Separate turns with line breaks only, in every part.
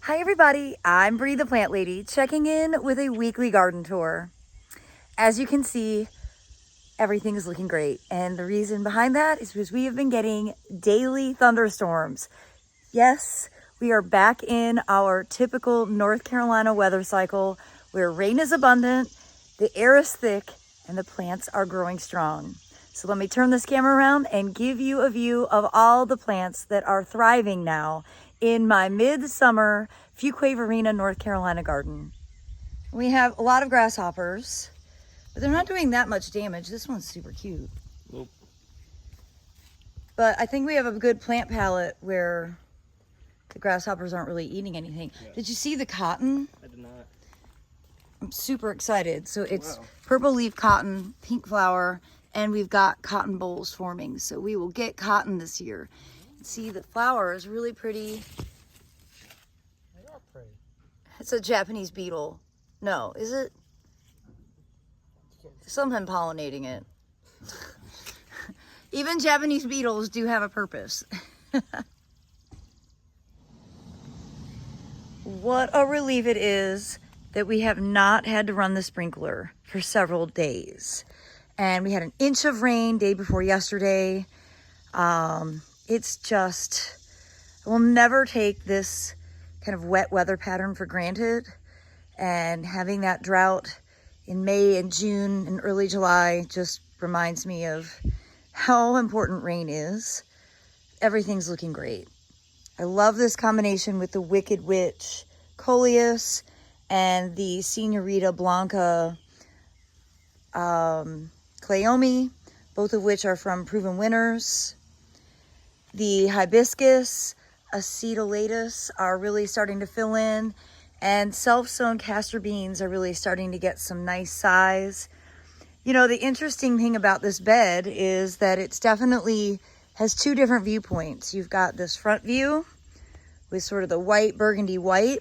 Hi everybody, I'm Bree the Plant Lady, checking in with a weekly garden tour. As you can see, everything is looking great, and the reason behind that is because we have been getting daily thunderstorms. Yes, we are back in our typical North Carolina weather cycle where rain is abundant, the air is thick, and the plants are growing strong. So let me turn this camera around and give you a view of all the plants that are thriving now in my Midsummer Fuquay-Varina, North Carolina garden. We have a lot of grasshoppers, but they're not doing that much damage. This one's super cute.
Nope.
But I think we have a good plant palette where the grasshoppers aren't really eating anything. Yeah. Did you see the cotton?
I did not.
I'm super excited. So it's purple leaf cotton, pink flower, and we've got cotton bolls forming. So we will get cotton this year. See, the flower is really pretty.
They are pretty.
It's a Japanese beetle. No, is it? Something pollinating it. Even Japanese beetles do have a purpose. What a relief it is that we have not had to run the sprinkler for several days. And we had an inch of rain day before yesterday. It's just, we'll never take this kind of wet weather pattern for granted. And having that drought in May and June and early July just reminds me of how important rain is. Everything's looking great. I love this combination with the Wicked Witch Coleus and the Senorita Blanca Cleome, both of which are from Proven Winners. The hibiscus, acetylatus are really starting to fill in, and self-sown castor beans are really starting to get some nice size. You know, the interesting thing about this bed is that it's definitely has two different viewpoints. You've got this front view with sort of the white, burgundy white.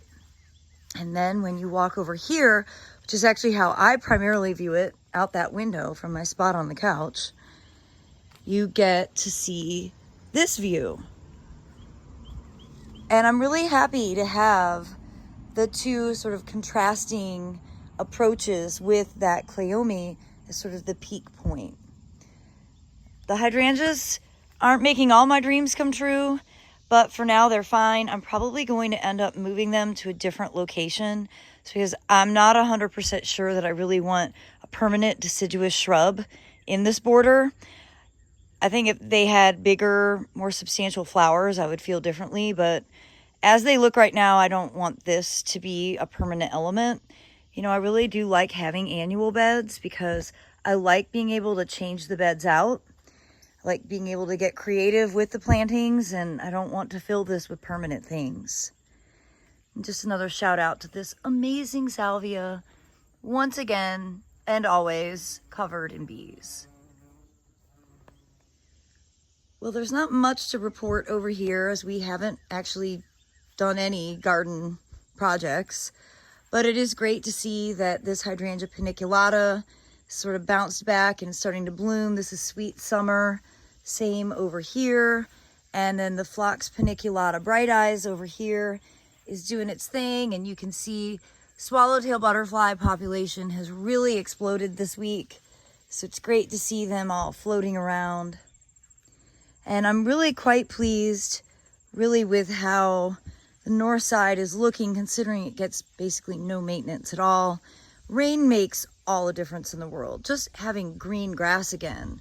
And then when you walk over here, which is actually how I primarily view it out that window from my spot on the couch, you get to see this view. And I'm really happy to have the two sort of contrasting approaches with that Cleome as sort of the peak point. The hydrangeas aren't making all my dreams come true, but for now they're fine. I'm probably going to end up moving them to a different location because I'm not 100% sure that I really want a permanent deciduous shrub in this border. I think if they had bigger, more substantial flowers, I would feel differently, but as they look right now, I don't want this to be a permanent element. You know, I really do like having annual beds because I like being able to change the beds out. I like being able to get creative with the plantings, and I don't want to fill this with permanent things. And just another shout out to this amazing salvia, once again and always covered in bees. Well, there's not much to report over here as we haven't actually done any garden projects, but it is great to see that this hydrangea paniculata sort of bounced back and starting to bloom. This is Sweet Summer, same over here. And then the Phlox paniculata Bright Eyes over here is doing its thing, and you can see swallowtail butterfly population has really exploded this week. So it's great to see them all floating around. And I'm really quite pleased really with how the north side is looking, considering it gets basically no maintenance at all. Rain makes all the difference in the world. Just having green grass again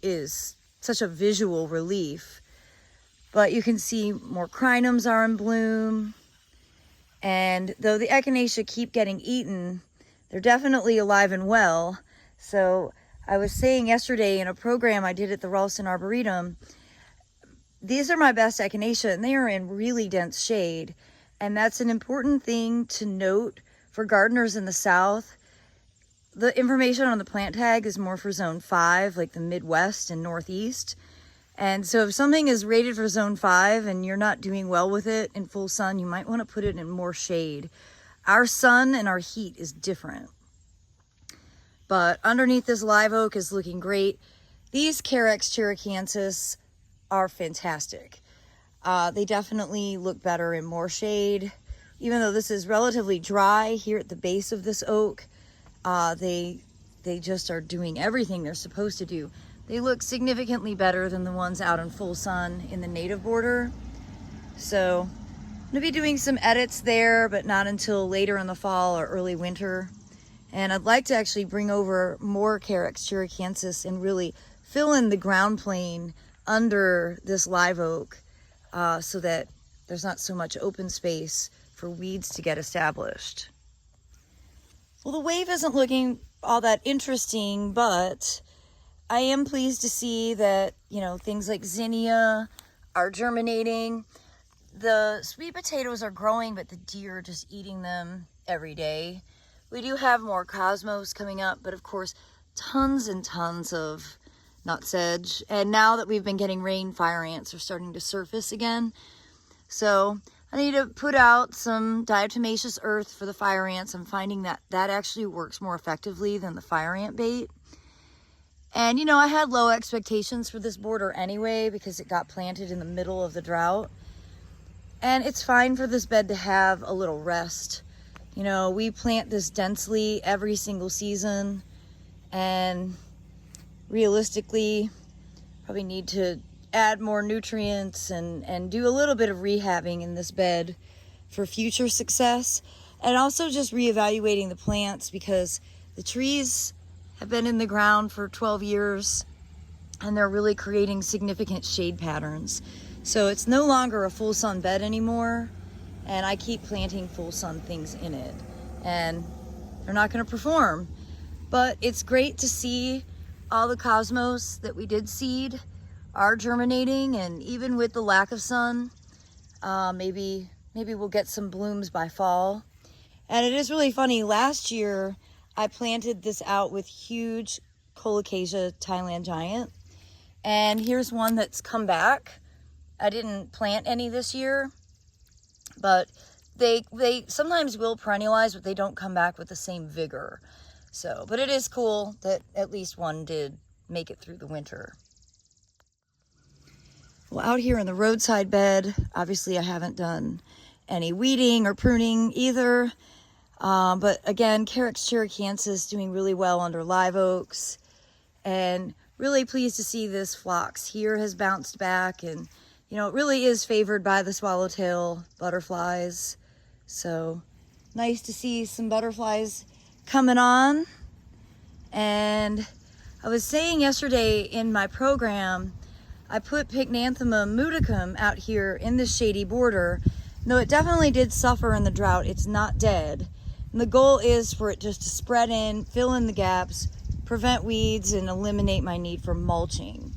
is such a visual relief. But you can see more crinums are in bloom. And though the echinacea keep getting eaten, they're definitely alive and well. So I was saying yesterday in a program I did at the Ralston Arboretum, these are my best echinacea, and they are in really dense shade. And that's an important thing to note for gardeners in the South. The information on the plant tag is more for zone 5, like the Midwest and Northeast. And so if something is rated for zone 5 and you're not doing well with it in full sun, you might want to put it in more shade. Our sun and our heat is different. But underneath this live oak is looking great. These Carex cherricanthus are fantastic. They definitely look better in more shade. even though this is relatively dry here at the base of this oak, they just are doing everything they're supposed to do. They look significantly better than the ones out in full sun in the native border. So I'm gonna be doing some edits there, but not until later in the fall or early winter. And I'd like to actually bring over more Carex cherokeensis and really fill in the ground plane under this live oak so that there's not so much open space for weeds to get established. Well, the wave isn't looking all that interesting, but I am pleased to see that, you know, things like zinnia are germinating. The sweet potatoes are growing, but the deer are just eating them every day. We do have more cosmos coming up, but of course, tons and tons of nutsedge. And now that we've been getting rain, fire ants are starting to surface again. So I need to put out some diatomaceous earth for the fire ants. I'm finding that that actually works more effectively than the fire ant bait. And you know, I had low expectations for this border anyway because it got planted in the middle of the drought. And it's fine for this bed to have a little rest. You know, we plant this densely every single season, and realistically probably need to add more nutrients and do a little bit of rehabbing in this bed for future success. And also just reevaluating the plants because the trees have been in the ground for 12 years and they're really creating significant shade patterns. So it's no longer a full sun bed anymore, and I keep planting full sun things in it, and they're not going to perform. But it's great to see all the cosmos that we did seed are germinating, and even with the lack of sun, maybe we'll get some blooms by fall. And it is really funny, last year I planted this out with huge Colocasia Thailand Giant, and here's one that's come back. I didn't plant any this year, but they sometimes will perennialize, but they don't come back with the same vigor. So, but it is cool that at least one did make it through the winter. Well, out here in the roadside bed, obviously I haven't done any weeding or pruning either. But again, Carex cherokeensis doing really well under live oaks, and really pleased to see this phlox here has bounced back, and you know, it really is favored by the swallowtail butterflies. So nice to see some butterflies coming on. And I was saying yesterday in my program, I put Pycnanthemum mudicum out here in this shady border. Though it definitely did suffer in the drought, it's not dead. And the goal is for it just to spread in, fill in the gaps, prevent weeds, and eliminate my need for mulching.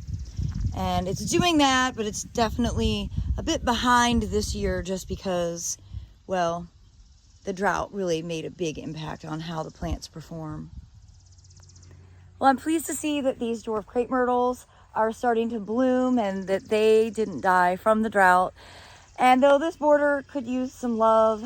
And it's doing that, but it's definitely a bit behind this year just because, well, the drought really made a big impact on how the plants perform. Well, I'm pleased to see that these dwarf crepe myrtles are starting to bloom and that they didn't die from the drought. And though this border could use some love,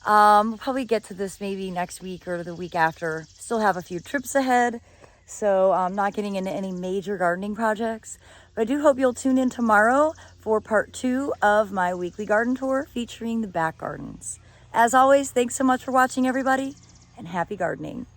we'll probably get to this maybe next week or the week after. Still have a few trips ahead, so I'm not getting into any major gardening projects. But I do hope you'll tune in tomorrow for part 2 of my weekly garden tour featuring the back gardens. As always, thanks so much for watching, everybody, and happy gardening.